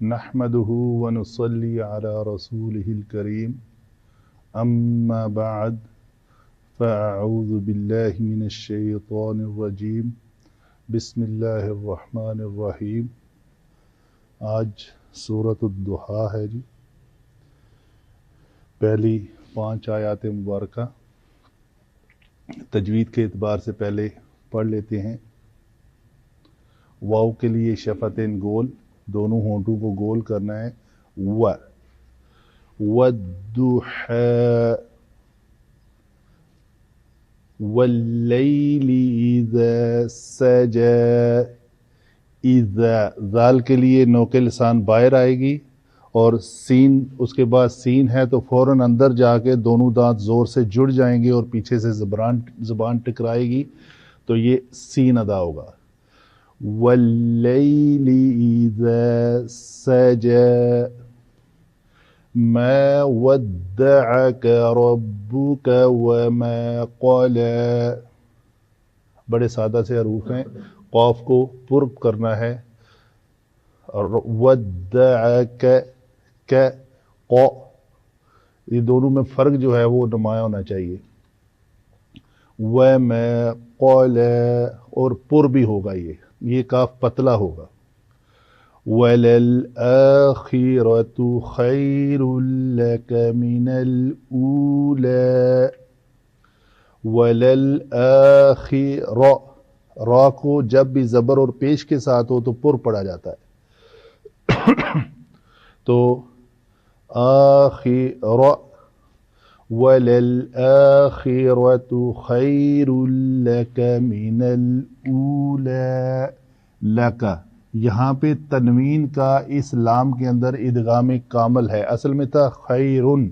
نحمده ونصلي على رسوله الكريم أما بعد فأعوذ بالله من الشيطان الرجيم بسم اللہ الرحمن الرحیم۔ آج سورۃ الضحیٰ ہے جی۔ پہلی 5 آیات مبارکہ تجوید کے اعتبار سے پہلے پڑھ لیتے ہیں۔ واو کے لیے شفتین گول، دونوں ہونٹوں کو گول کرنا ہے۔ والضحیٰ واللیل اذا سجى، اذا ذال کے لیے نوک لسان باہر آئے گی اور سین اس کے بعد سین ہے تو فوراً اندر جا کے دونوں دانت زور سے جڑ جائیں گے اور پیچھے سے زبان ٹکرائے گی تو یہ سین ادا ہوگا۔ واللیل اذا سجى ما ودعك ربك وما قلى، بڑے سادہ سے حروف ہیں، قاف کو پر کرنا ہے اور ودعك قا، یہ دونوں میں فرق جو ہے وہ نمایاں ہونا چاہیے۔ وما قلى اور پر بھی ہوگا، یہ کاف پتلا ہوگا۔ وَلَلْآخِرَةُ خَيْرٌ لَكَ مِنَ الْأُولَى، وَلَلْآخِرَةُ را کو جب بھی زبر اور پیش کے ساتھ ہو تو پر پڑا جاتا ہے، تو آخرہ وَلَلْآخِرَةُ خَيْرٌ لَكَ مِنَ الْأُولَى، لَكَ یہاں پہ تنوین کا اس لام کے اندر ادغام کامل ہے، اصل میں تھا خیرن،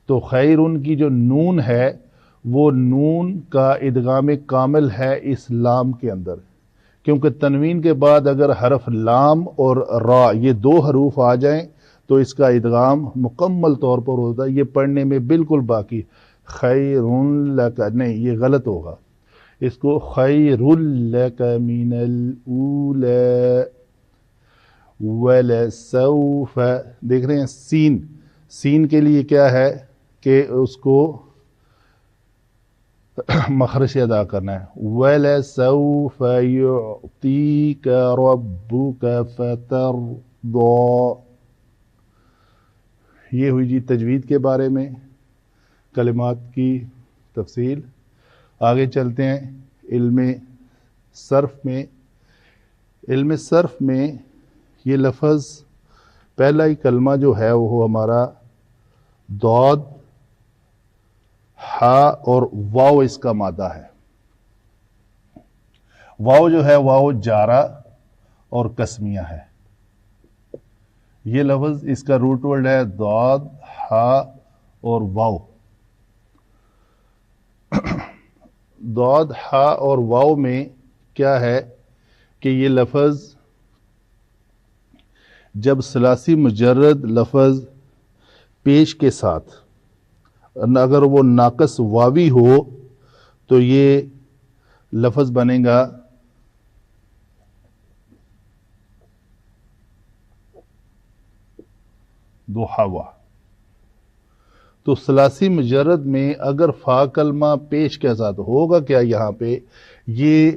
تو خیرن کی جو نون ہے وہ نون کا ادغام کامل ہے اس لام کے اندر، کیونکہ تنوین کے بعد اگر حرف لام اور را یہ دو حروف آ جائیں تو اس کا ادغام مکمل طور پر ہوتا ہے۔ یہ پڑھنے میں بالکل باقی خیرن لک نہیں، یہ غلط ہوگا، اس کو خیر لک من الاولی ولسوف، دیکھ رہے ہیں سین کے لیے کیا ہے کہ اس کو مخرج سے ادا کرنا ہے۔ وَلَسَوْفَ يُعْطِيكَ رَبُّكَ فَتَرْضَىٰ، یہ ہوئی جی تجوید کے بارے میں کلمات کی تفصیل۔ آگے چلتے ہیں علم صرف میں یہ لفظ پہلا ہی کلمہ جو ہے وہ ہمارا ضاد، ہا اور واو اس کا مادہ ہے۔ واو جو ہے واو جارہ اور قسمیہ ہے۔ یہ لفظ اس کا روٹ ورڈ ہے ضاد، ہا اور واو۔ ضاد، ہا اور واو میں کیا ہے کہ یہ لفظ جب ثلاثی مجرد لفظ پیش کے ساتھ اگر وہ ناقص واوی ہو تو یہ لفظ بنے گا ضحیٰ۔ تو ثلاثی مجرد میں اگر فا کلمہ پیش کے ساتھ ہوگا کیا، یہاں پہ یہ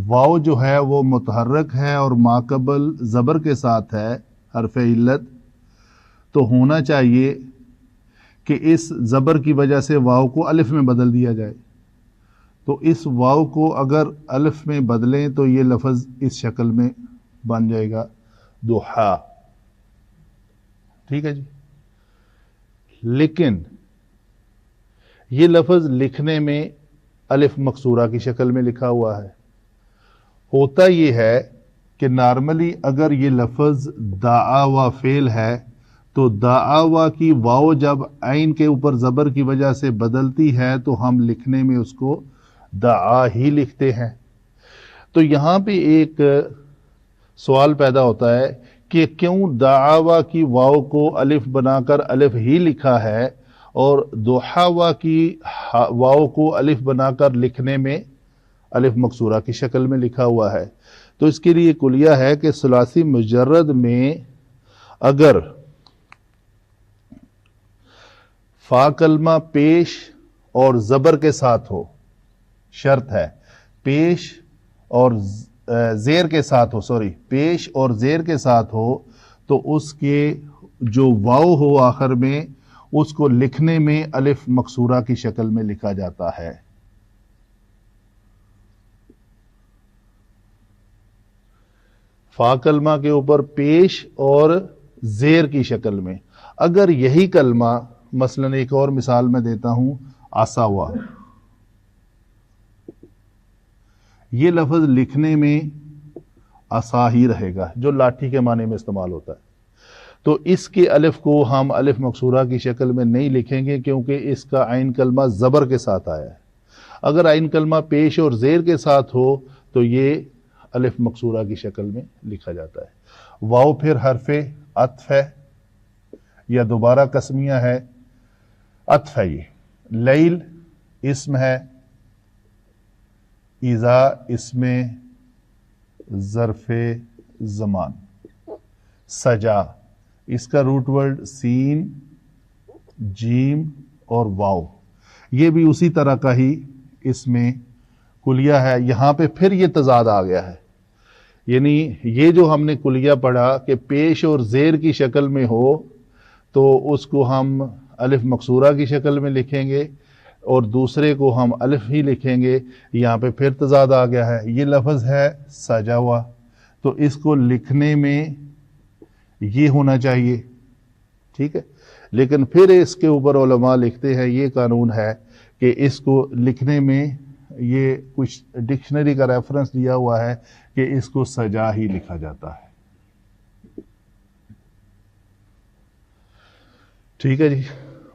واو جو ہے وہ متحرک ہے اور ماقبل زبر کے ساتھ ہے حرف علت، تو ہونا چاہیے کہ اس زبر کی وجہ سے واو کو الف میں بدل دیا جائے، تو اس واو کو اگر الف میں بدلیں تو یہ لفظ اس شکل میں بن جائے گا ضحیٰ، ٹھیک ہے جی۔ لیکن یہ لفظ لکھنے میں الف مقصورہ کی شکل میں لکھا ہوا ہے۔ ہوتا یہ ہے کہ نارملی اگر یہ لفظ دعا و فعل ہے تو دعا و کی واو جب عین کے اوپر زبر کی وجہ سے بدلتی ہے تو ہم لکھنے میں اس کو دعا ہی لکھتے ہیں۔ تو یہاں پہ ایک سوال پیدا ہوتا ہے کہ کیوں دعوا کی واو کو الف بنا کر الف ہی لکھا ہے اور ضحیٰ کی واو کو الف بنا کر لکھنے میں الف مکسورہ کی شکل میں لکھا ہوا ہے؟ تو اس کے لیے کلیہ ہے کہ ثلاثی مجرد میں اگر فا کلمہ پیش اور زبر کے ساتھ ہو، شرط ہے پیش اور زیر کے ساتھ ہو، پیش اور زیر کے ساتھ ہو، تو اس کے جو واو ہو آخر میں اس کو لکھنے میں الف مکسورہ کی شکل میں لکھا جاتا ہے۔ فا کلمہ کے اوپر پیش اور زیر کی شکل میں، اگر یہی کلمہ مثلا ایک اور مثال میں دیتا ہوں، آساوا، یہ لفظ لکھنے میں آسا ہی رہے گا جو لاٹھی کے معنی میں استعمال ہوتا ہے، تو اس کے الف کو ہم الف مکسورہ کی شکل میں نہیں لکھیں گے کیونکہ اس کا عین کلمہ زبر کے ساتھ آیا ہے۔ اگر عین کلمہ پیش اور زیر کے ساتھ ہو تو یہ الف مکسورہ کی شکل میں لکھا جاتا ہے۔ واو پھر حرف عطف ہے یا دوبارہ قسمیہ ہے، عطف ہے یہ۔ لیل اسم ہے، اذا اسم ظرف زمان، سجا اس کا روٹ ورڈ سین جیم اور واو، یہ بھی اسی طرح کا ہی اس میں کلیہ ہے۔ یہاں پہ پھر یہ تضاد آ گیا ہے، یعنی یہ جو ہم نے کلیہ پڑھا کہ پیش اور زیر کی شکل میں ہو تو اس کو ہم الف مکسورہ کی شکل میں لکھیں گے اور دوسرے کو ہم الف ہی لکھیں گے، یہاں پہ پھر تضاد آ گیا ہے۔ یہ لفظ ہے سجا ہوا، تو اس کو لکھنے میں یہ ہونا چاہیے، ٹھیک ہے، لیکن پھر اس کے اوپر علماء لکھتے ہیں یہ قانون ہے کہ اس کو لکھنے میں یہ کچھ ڈکشنری کا ریفرنس دیا ہوا ہے کہ اس کو سجا ہی لکھا جاتا ہے، ٹھیک ہے جی۔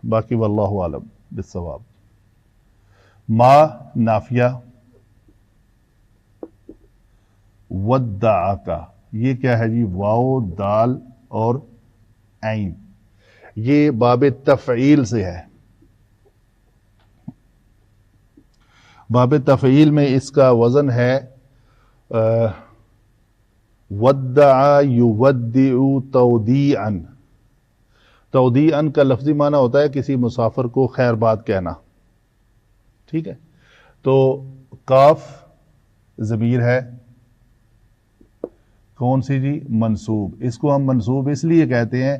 باقی واللہ عالم بالصواب۔ ما نافیہ، ودعاکا، یہ کیا ہے جی؟ واو دال اور عین، یہ باب تفعیل سے ہے۔ باب تفعیل میں اس کا وزن ہے ودع یودع تودیعا۔ تودیعا کا لفظی معنی ہوتا ہے کسی مسافر کو خیر بات کہنا، ٹھیک ہے۔ تو کاف ضمیر ہے، کون سی جی؟ منصوب۔ اس کو ہم منصوب اس لیے کہتے ہیں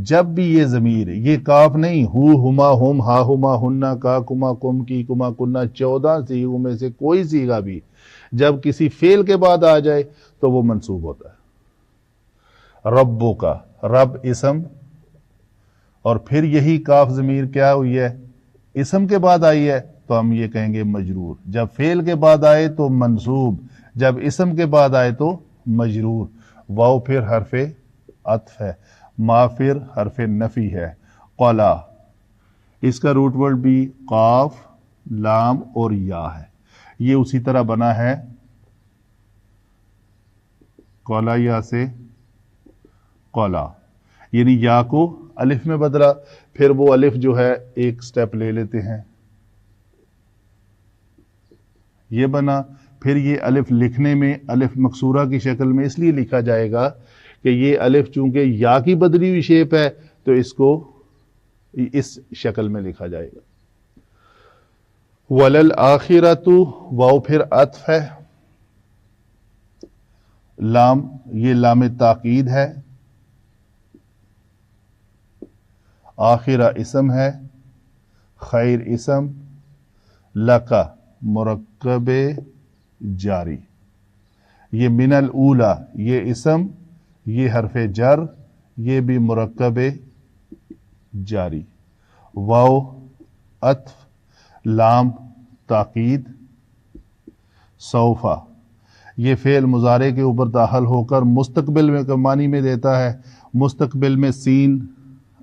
جب بھی یہ ضمیر، یہ کاف نہیں، ہو ہما ہم ہا ہما ہننا کا کما کم کی کما کننا، 14 صیغوں میں سے کوئی صیغہ بھی جب کسی فعل کے بعد آ جائے تو وہ منصوب ہوتا ہے۔ ربو کا، رب اسم، اور پھر یہی کاف ضمیر کیا ہوئی ہے؟ اسم کے بعد آئی ہے تو ہم یہ کہیں گے مجرور۔ جب فعل کے بعد آئے تو منصوب، جب اسم کے بعد آئے تو مجرور۔ واو پھر حرف عطف ہے، ما پھر حرف نفی ہے۔ قلا، اس کا روٹ ورڈ بھی قاف لام اور یا ہے، یہ اسی طرح بنا ہے قلا یا سے قلا، یعنی یا کو الف میں بدلا، پھر وہ الف جو ہے ایک سٹیپ لے لیتے ہیں، یہ بنا، پھر یہ الف لکھنے میں الف مکسورہ کی شکل میں اس لیے لکھا جائے گا کہ یہ الف چونکہ یا کی بدلی ہوئی شیپ ہے تو اس کو اس شکل میں لکھا جائے گا۔ وللآخرۃ، واو پھر عطف ہے، لام یہ لام تاکید ہے، آخرہ اسم ہے، خیر اسم، لکا مرکب جاری، یہ من الاولا یہ اسم، یہ حرف جر، یہ بھی مرکب جاری۔ واو عطف، لام تاکید، سوفا یہ فعل مضارع کے اوپر داخل ہو کر مستقبل میں معنی میں دیتا ہے، مستقبل میں سین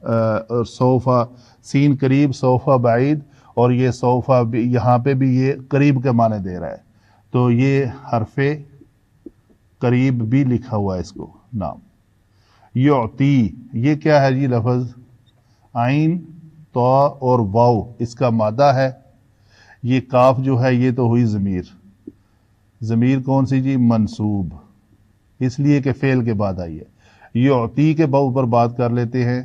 اور سوفا، سین قریب سوفا بعید، اور یہ سوفا یہاں پہ بھی یہ قریب کے معنی دے رہا ہے، تو یہ حرف قریب بھی لکھا ہوا ہے اس کو نام۔ یعطی، یہ کیا ہے جی لفظ؟ عین تو اور واو اس کا مادہ ہے، یہ کاف جو ہے یہ تو ہوئی ضمیر، ضمیر کون سی جی؟ منصوب، اس لیے کہ فعل کے بعد آئی ہے، یعطی کے اوپر بات کر لیتے ہیں.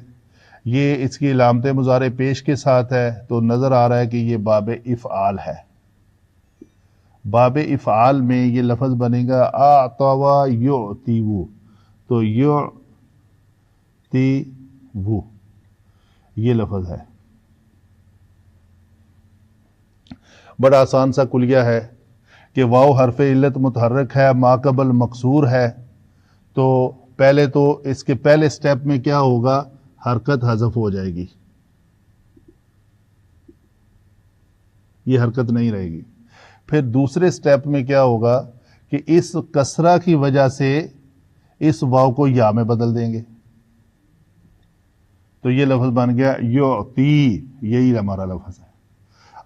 یہ اس کی علامت مضارع پیش کے ساتھ ہے تو نظر آ رہا ہے کہ یہ باب افعال ہے. باب افعال میں یہ لفظ بنے گا اعطوا یعطیو، تو یعطیو یہ لفظ ہے. بڑا آسان سا کلیہ ہے کہ واو حرف علت متحرک ہے، ما قبل مکسور ہے، تو پہلے تو اس کے پہلے سٹیپ میں کیا ہوگا، حرکت حذف ہو جائے گی، یہ حرکت نہیں رہے گی. پھر دوسرے سٹیپ میں کیا ہوگا کہ اس کسرہ کی وجہ سے اس واو کو یا میں بدل دیں گے، تو یہ لفظ بن گیا یعطی، یہی ہمارا لفظ ہے.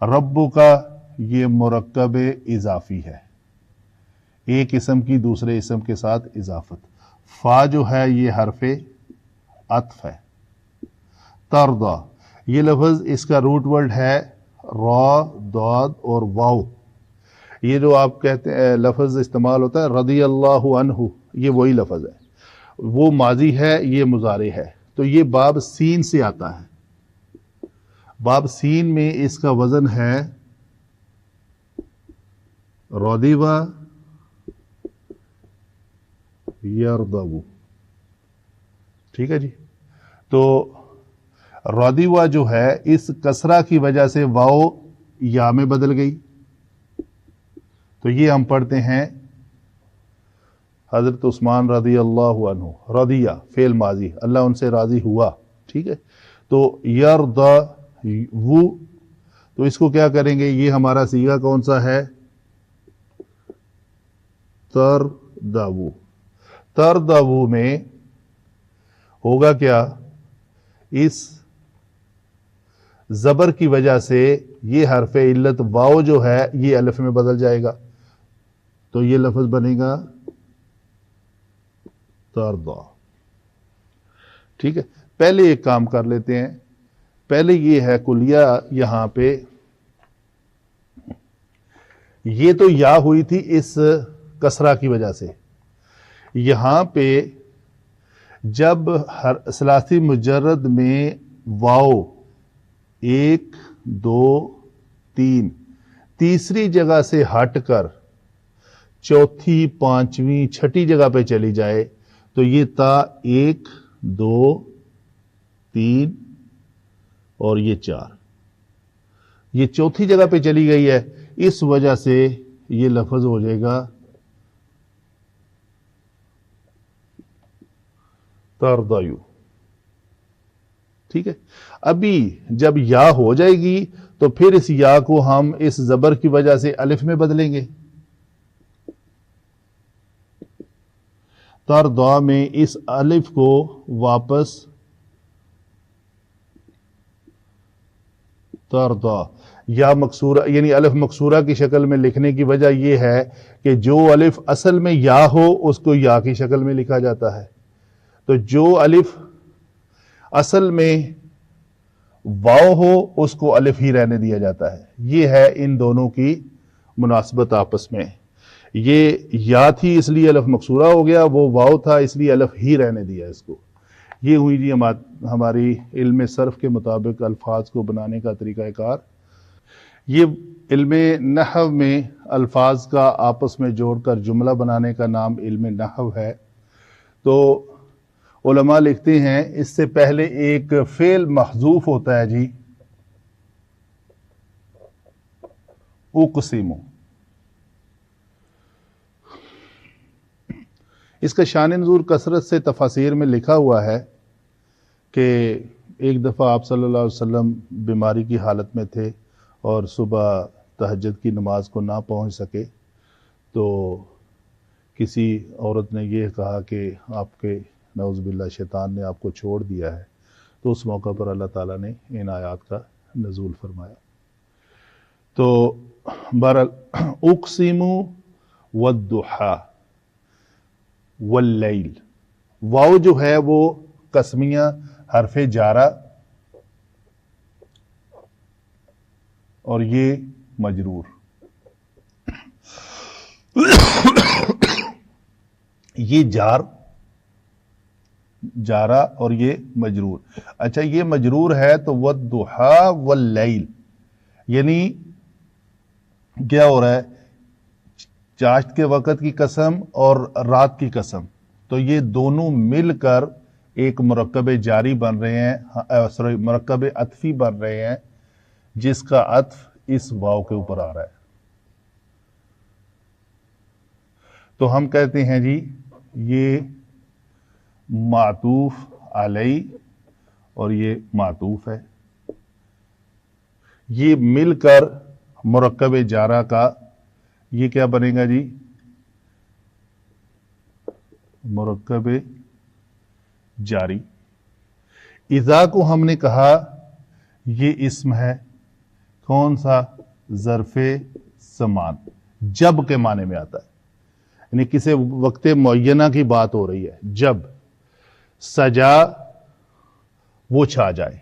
ربو کا یہ مرکب اضافی ہے، ایک اسم کی دوسرے اسم کے ساتھ اضافت. فا جو ہے یہ حرف عطف ہے. ترضا یہ لفظ اس کا روٹ ورڈ ہے را، داد اور واو. یہ جو آپ کہتے ہیں لفظ استعمال ہوتا ہے رضی اللہ عنہ، یہ وہی لفظ ہے. وہ ماضی ہے، یہ مضارع ہے. تو یہ باب سین سے آتا ہے. باب سین میں اس کا وزن ہے رضیوا یرضو. ٹھیک ہے جی. تو رضیوا جو ہے اس کسرہ کی وجہ سے واو یا میں بدل گئی، تو یہ ہم پڑھتے ہیں حضرت عثمان رضی اللہ عنہ. رضیہ فعل ماضی، اللہ ان سے راضی ہوا. ٹھیک ہے. تو یرضو، تو اس کو کیا کریں گے، یہ ہمارا صیغہ کون سا ہے، ترضو. ترضو میں ہوگا کیا، اس زبر کی وجہ سے یہ حرف علت واو جو ہے یہ الف میں بدل جائے گا، تو یہ لفظ بنے گا ترضا. ٹھیک ہے. پہلے ایک کام کر لیتے ہیں. پہلے یہ ہے کلیہ، یہاں پہ یہ تو یا ہوئی تھی اس کسرہ کی وجہ سے. یہاں پہ جب ثلاثی مجرد میں واو 1 2 3 تیسری جگہ سے ہٹ کر چوتھی، پانچویں، چھٹی جگہ پہ چلی جائے تو یہ تا 1 2 3 اور یہ 4، یہ چوتھی جگہ پہ چلی گئی ہے، اس وجہ سے یہ لفظ ہو جائے گا ترضیو. ٹھیک ہے. ابھی جب یا ہو جائے گی تو پھر اس یا کو ہم اس زبر کی وجہ سے الف میں بدلیں گے. ترضا میں اس الف کو واپس ترضا یا مکسورہ، یعنی الف مکسورہ کی شکل میں لکھنے کی وجہ یہ ہے کہ جو الف اصل میں یا ہو اس کو یا کی شکل میں لکھا جاتا ہے، تو جو الف اصل میں واو ہو اس کو الف ہی رہنے دیا جاتا ہے. یہ ہے ان دونوں کی مناسبت آپس میں. یہ یا تھی اس لیے الف مکسورہ ہو گیا، وہ واو تھا اس لیے الف ہی رہنے دیا اس کو. یہ ہوئی جی ہماری علم صرف کے مطابق الفاظ کو بنانے کا طریقہ کار. یہ علم نحو میں الفاظ کا آپس میں جوڑ کر جملہ بنانے کا نام علم نحو ہے. تو علماء لکھتے ہیں اس سے پہلے ایک فعل محذوف ہوتا ہے جی، اقسم. اس کا شان نزول کثرت سے تفاسیر میں لکھا ہوا ہے کہ ایک دفعہ آپ صلی اللہ علیہ وسلم بیماری کی حالت میں تھے اور صبح تہجد کی نماز کو نہ پہنچ سکے، تو کسی عورت نے یہ کہا کہ آپ کے نعوذ باللہ شیطان نے آپ کو چھوڑ دیا ہے. تو اس موقع پر اللہ تعالیٰ نے ان آیات کا نزول فرمایا. تو بہرحال اقسم والضحی واللیل، واو جو ہے وہ قسمیہ حرف جارہ اور یہ مجرور. یہ جار جارا اور یہ مجرور. اچھا یہ مجرور ہے تو والضحا واللیل، یعنی کیا ہو رہا ہے؟ چاشت کے وقت کی قسم اور رات کی قسم، تو یہ دونوں مل کر ایک مرکب جاری بن رہے ہیں، مرکب عطفی بن رہے ہیں، جس کا عطف اس واو کے اوپر آ رہا ہے. تو ہم کہتے ہیں جی یہ معطوف علی اور یہ معطوف ہے، یہ مل کر مرکب جارہ کا یہ کیا بنے گا جی؟ مرکب جاری. اذا کو ہم نے کہا یہ اسم ہے، کون سا؟ ظرف زمان، جب کے معنی میں آتا ہے، یعنی کسی وقت معینہ کی بات ہو رہی ہے. جب سجا وہ چھا جائے،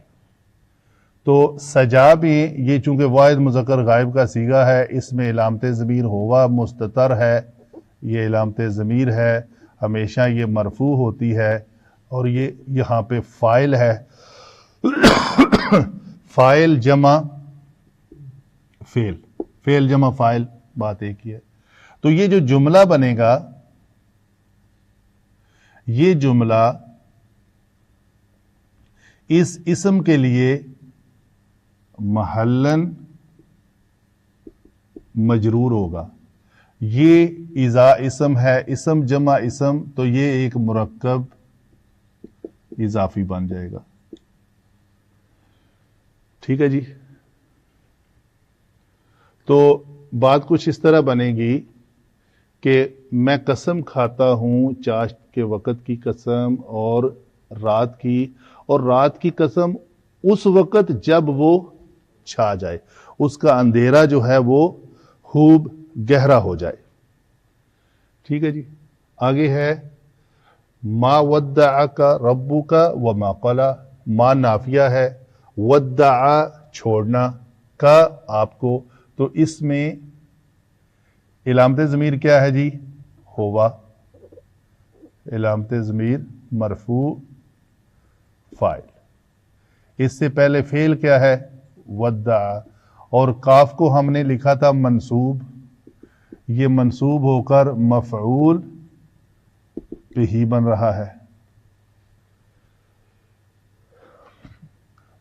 تو سجا بھی یہ چونکہ واحد مذکر غائب کا صیغہ ہے، اس میں علامت ضمیر ہوا مستتر ہے، یہ علامت ضمیر ہے، ہمیشہ یہ مرفوع ہوتی ہے، اور یہ یہاں پہ فاعل ہے. فاعل جمع فعل، فعل جمع فاعل، بات ایک ہی ہے. تو یہ جو جملہ بنے گا، یہ جملہ اس اسم کے لیے محلن مجرور ہوگا. یہ اذا اسم ہے، اسم جمع اسم، تو یہ ایک مرکب اضافی بن جائے گا. ٹھیک ہے جی. تو بات کچھ اس طرح بنے گی کہ میں قسم کھاتا ہوں چاشت کے وقت کی قسم اور رات کی، اور رات کی قسم اس وقت جب وہ چھا جائے، اس کا اندھیرا جو ہے وہ خوب گہرا ہو جائے. ٹھیک ہے جی. آگے ہے ما ودعک ربک وما قلی. ما نافیہ ہے، ودع چھوڑنا، کا آپ کو، تو اس میں علامت ضمیر کیا ہے جی؟ ہوا. علامت ضمیر مرفوع فاعل. اس سے پہلے فعل کیا ہے؟ ودع. اور کاف کو ہم نے لکھا تھا منصوب، یہ منصوب ہو کر مفعول بہ بن رہا ہے.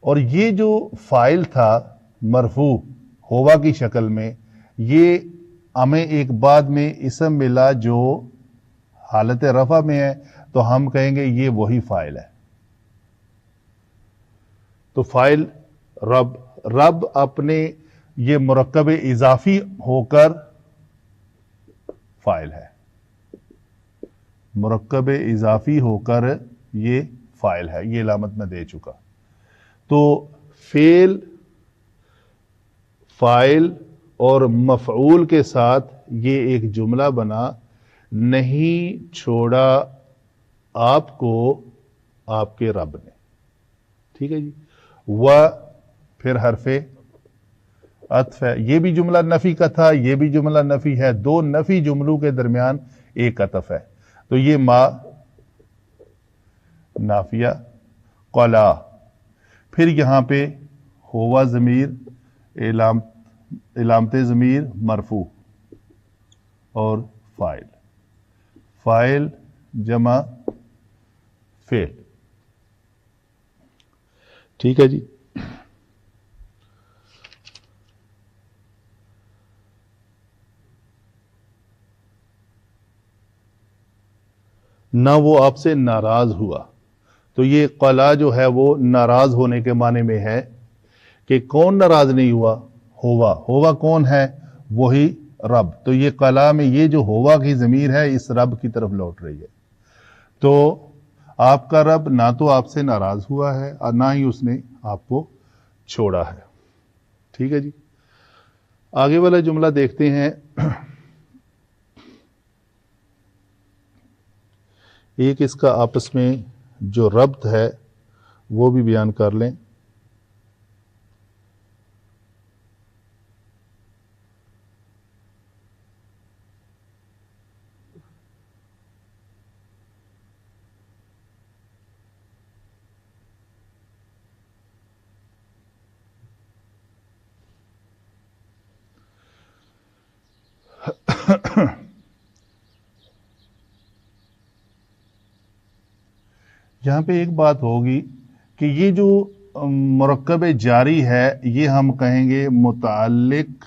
اور یہ جو فاعل تھا مرفوع ہوا کی شکل میں، یہ ہمیں ایک بعد میں اسم ملا جو حالت رفع میں ہے، تو ہم کہیں گے یہ وہی فاعل ہے. تو فاعل رب، رب اپنے یہ مرکب اضافی ہو کر فاعل ہے، مرکب اضافی ہو کر یہ فاعل ہے. یہ علامت میں دے چکا. تو فعل، فاعل اور مفعول کے ساتھ یہ ایک جملہ بنا، نہیں چھوڑا آپ کو آپ کے رب نے. ٹھیک ہے جی. و پھر حرف عطف ہے. یہ بھی جملہ نفی کا تھا، یہ بھی جملہ نفی ہے، دو نفی جملوں کے درمیان ایک عطف ہے. تو یہ ما نافیہ، قلا، پھر یہاں پہ ہوا ضمیر، علامت ضمیر مرفوع اور فاعل، فاعل جمع فعل. ٹھیک ہے جی. نہ وہ آپ سے ناراض ہوا. تو یہ قلا جو ہے وہ ناراض ہونے کے معنی میں ہے کہ کون ناراض نہیں ہوا؟ ہوا. ہوا کون ہے؟ وہی رب. تو یہ قلا میں یہ جو ہوا کی ضمیر ہے اس رب کی طرف لوٹ رہی ہے. تو آپ کا رب نہ تو آپ سے ناراض ہوا ہے اور نہ ہی اس نے آپ کو چھوڑا ہے. ٹھیک ہے جی. آگے والا جملہ دیکھتے ہیں. ایک اس کا آپس میں جو ربط ہے وہ بھی بیان کر لیں. یہاں پہ ایک بات ہوگی کہ یہ جو مرکب جاری ہے یہ ہم کہیں گے متعلق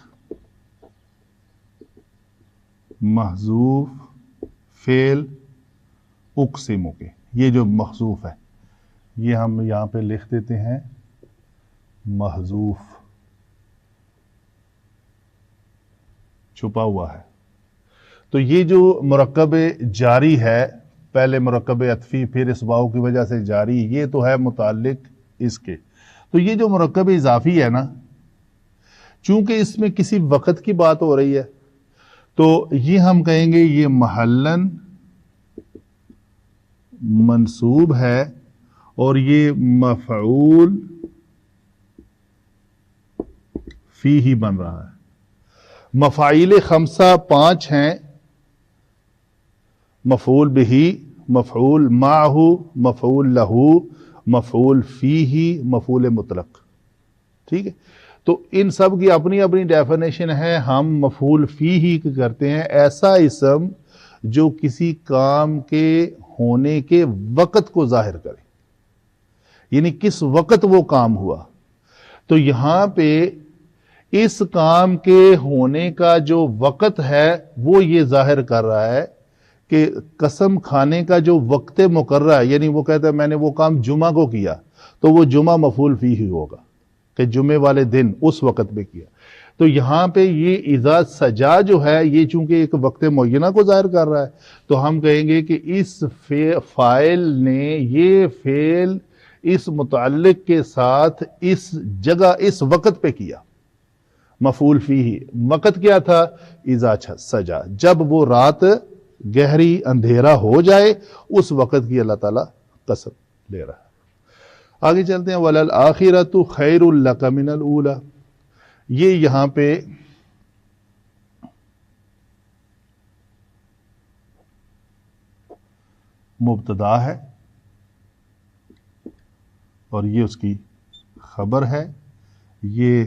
محذوف فعل اقسم کے، یہ جو محذوف ہے یہ ہم یہاں پہ لکھ دیتے ہیں محذوف، چھپا ہوا ہے۔ تو یہ جو مرکب جاری ہے، پہلے مرکب عطفی پھر اس واو کی وجہ سے جاری، یہ تو ہے متعلق اس کے۔ تو یہ جو مرکب اضافی ہے نا، چونکہ اس میں کسی وقت کی بات ہو رہی ہے تو یہ ہم کہیں گے یہ محلن منصوب ہے اور یہ مفعول فی ہی بن رہا ہے۔ مفاعیل خمسہ 5 ہیں، مفعول بہی، مفعول معہ، مفعول لہو، مفعول فیہ، مفعول مطلق، ٹھیک ہے۔ تو ان سب کی اپنی اپنی ڈیفینیشن ہے۔ ہم مفعول فیہ کرتے ہیں ایسا اسم جو کسی کام کے ہونے کے وقت کو ظاہر کرے، یعنی کس وقت وہ کام ہوا۔ تو یہاں پہ اس کام کے ہونے کا جو وقت ہے وہ یہ ظاہر کر رہا ہے کہ قسم کھانے کا جو وقت مقررہ ہے، یعنی وہ کہتا ہے میں نے وہ کام جمعہ کو کیا تو وہ جمعہ مفعول فیہ ہوگا کہ جمعے والے دن اس وقت میں کیا۔ تو یہاں پہ یہ اذا سجا جو ہے یہ چونکہ ایک وقت معینہ کو ظاہر کر رہا ہے تو ہم کہیں گے کہ اس فاعل نے یہ فعل اس متعلق کے ساتھ اس جگہ اس وقت پہ کیا۔ مفعول فیہ وقت کیا تھا؟ اذا سجا، جب وہ رات گہری اندھیرا ہو جائے اس وقت کی اللہ تعالیٰ قسم لے رہا ہے۔ آگے چلتے ہیں، وَلَلْآخِرَةُ خَيْرٌ لَكَ مِنَ الْأُولَى۔ یہ یہاں پہ مبتدا ہے اور یہ اس کی خبر ہے، یہ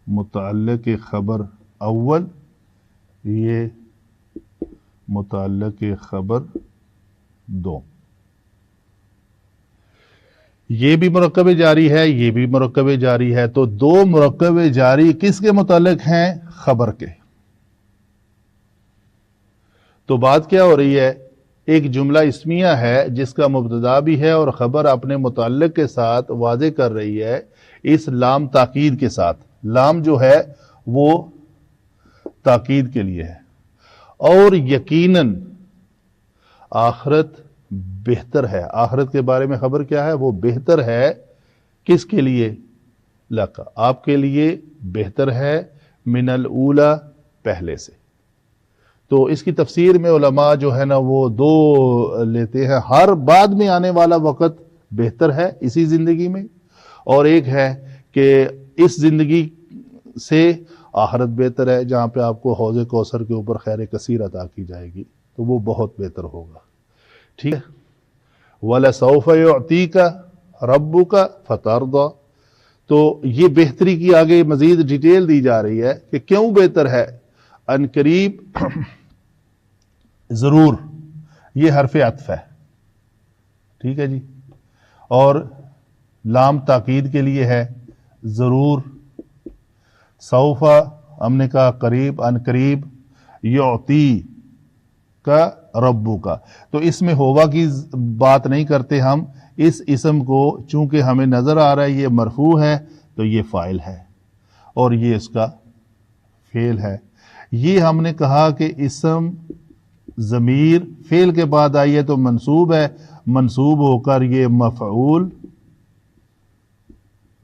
متعلق خبر اول، یہ متعلق خبر 2، یہ بھی مرکب جاری ہے، یہ بھی مرکب جاری ہے۔ تو دو مرکب جاری کس کے متعلق ہیں؟ خبر کے۔ تو بات کیا ہو رہی ہے؟ ایک جملہ اسمیہ ہے جس کا مبتدا بھی ہے اور خبر اپنے متعلق کے ساتھ واضح کر رہی ہے اس لام تاکید کے ساتھ۔ لام جو ہے وہ تاکید کے لیے ہے، اور یقیناً آخرت بہتر ہے۔ آخرت کے بارے میں خبر کیا ہے؟ وہ بہتر ہے۔ کس کے لیے؟ لکا، آپ کے لیے بہتر ہے، من الاولی، پہلے سے۔ تو اس کی تفسیر میں علماء جو ہے نا وہ دو لیتے ہیں، ہر بعد میں آنے والا وقت بہتر ہے اسی زندگی میں، اور ایک ہے کہ اس زندگی سے آخرت بہتر ہے جہاں پہ آپ کو حوض کوثر کے اوپر خیر کثیر عطا کی جائے گی، تو وہ بہت بہتر ہوگا، ٹھیک ہے۔ وَلَسَوْفَ يُعْطِيكَ رَبُّكَ فَتَرْضَى۔ تو یہ بہتری کی آگے مزید ڈیٹیل دی جا رہی ہے کہ کیوں بہتر ہے۔ ان قریب، ضرور، یہ حرف عطف ہے، ٹھیک ہے جی، اور لام تاکید کے لیے ہے، ضرور، سوف ہم نے کہا قریب، ان قریب، یعطی کا ربو کا۔ تو اس میں ہوا کی بات نہیں کرتے ہم، اس اسم کو چونکہ ہمیں نظر آ رہا ہے یہ مرفوع ہے تو یہ فاعل ہے اور یہ اس کا فعل ہے۔ یہ ہم نے کہا کہ اسم ضمیر فعل کے بعد آئی ہے تو منصوب ہے، منصوب ہو کر یہ مفعول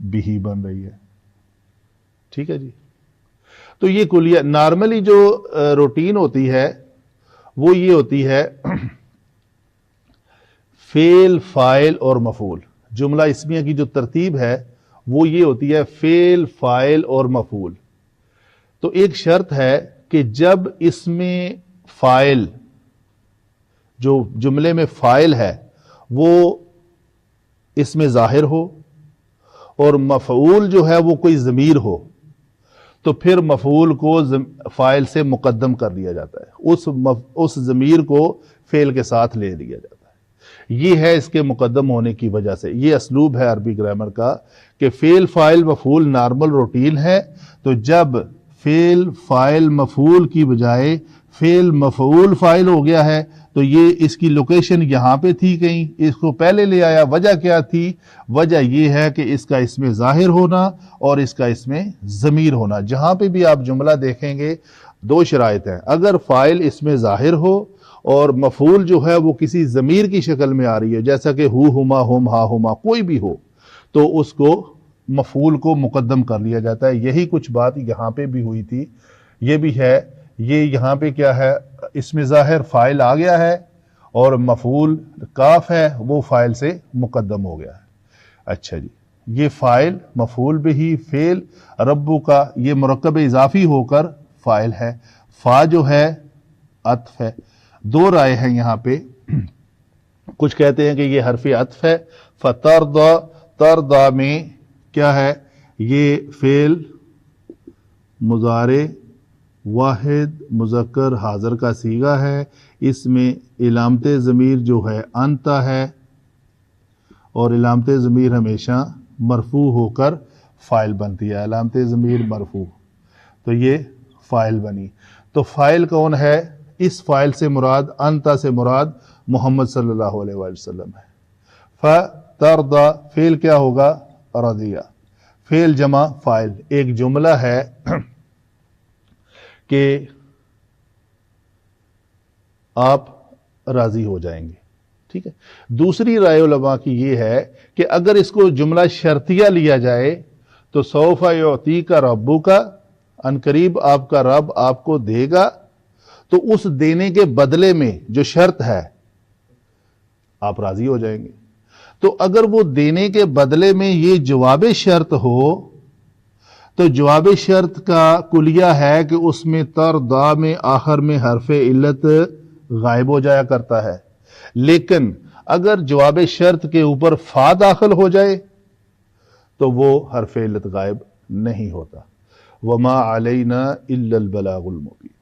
بھی بن رہی ہے، ٹھیک ہے جی۔ تو یہ کلیہ نارملی جو روٹین ہوتی ہے وہ یہ ہوتی ہے فعل، فاعل اور مفعول۔ جملہ اسمیہ کی جو ترتیب ہے وہ یہ ہوتی ہے فعل، فاعل اور مفعول۔ تو ایک شرط ہے کہ جب اس میں فاعل، جو جملے میں فاعل ہے وہ اس میں ظاہر ہو، اور مفعول جو ہے وہ کوئی ضمیر ہو، تو پھر مفعول کو فاعل سے مقدم کر لیا جاتا ہے، اس ضمیر کو فعل کے ساتھ لے لیا جاتا ہے۔ یہ ہے اس کے مقدم ہونے کی وجہ سے، یہ اسلوب ہے عربی گرامر کا کہ فعل فاعل مفعول نارمل روٹین ہے، تو جب فعل فاعل مفعول کی بجائے فعل مفعول فاعل ہو گیا ہے تو یہ اس کی لوکیشن یہاں پہ تھی کہیں، اس کو پہلے لے آیا۔ وجہ کیا تھی؟ وجہ یہ ہے کہ اس کا اس میں ظاہر ہونا اور اس کا اس میں ضمیر ہونا۔ جہاں پہ بھی آپ جملہ دیکھیں گے دو شرائط ہیں، اگر فاعل اس میں ظاہر ہو اور مفعول جو ہے وہ کسی ضمیر کی شکل میں آ رہی ہے، جیسا کہ ہو، ہما، ہم، ہا، ہما، کوئی بھی ہو، تو اس کو مفعول کو مقدم کر لیا جاتا ہے۔ یہی کچھ بات یہاں پہ بھی ہوئی تھی، یہ بھی ہے۔ یہ یہاں پہ کیا ہے، اس میں ظاہر فاعل آ گیا ہے اور مفعول کاف ہے وہ فاعل سے مقدم ہو گیا ہے۔ اچھا جی، یہ فاعل مفعول بھی فعل ربو کا یہ مرکب اضافی ہو کر فاعل ہے۔ فا جو ہے عطف ہے۔ دو رائے ہیں یہاں پہ، کچھ کہتے ہیں کہ یہ حرف عطف ہے۔ فترضا، ترضا میں کیا ہے، یہ فعل مضارع واحد مذکر حاضر کا صیغہ ہے، اس میں علامت ضمیر جو ہے انت ہے، اور علامت ضمیر ہمیشہ مرفوع ہو کر فاعل بنتی ہے۔ علامت ضمیر مرفوع، تو یہ فاعل بنی۔ تو فاعل کون ہے؟ اس فاعل سے مراد، انت سے مراد محمد صلی اللہ علیہ وآلہ وسلم ہے۔ فترضا فعل کیا ہوگا؟ رضیہ، فعل جمع فاعل، ایک جملہ ہے کہ آپ راضی ہو جائیں گے، ٹھیک ہے۔ دوسری رائے علماء کی یہ ہے کہ اگر اس کو جملہ شرطیہ لیا جائے تو سوف یعطیک ربک، ان قریب آپ کا رب آپ کو دے گا، تو اس دینے کے بدلے میں جو شرط ہے آپ راضی ہو جائیں گے۔ تو اگر وہ دینے کے بدلے میں یہ جواب شرط ہو تو جواب شرط کا کلیہ ہے کہ اس میں ترضا میں آخر میں حرف علت غائب ہو جایا کرتا ہے، لیکن اگر جواب شرط کے اوپر فا داخل ہو جائے تو وہ حرف علت غائب نہیں ہوتا۔ وما علینا الا البلاغ المبین۔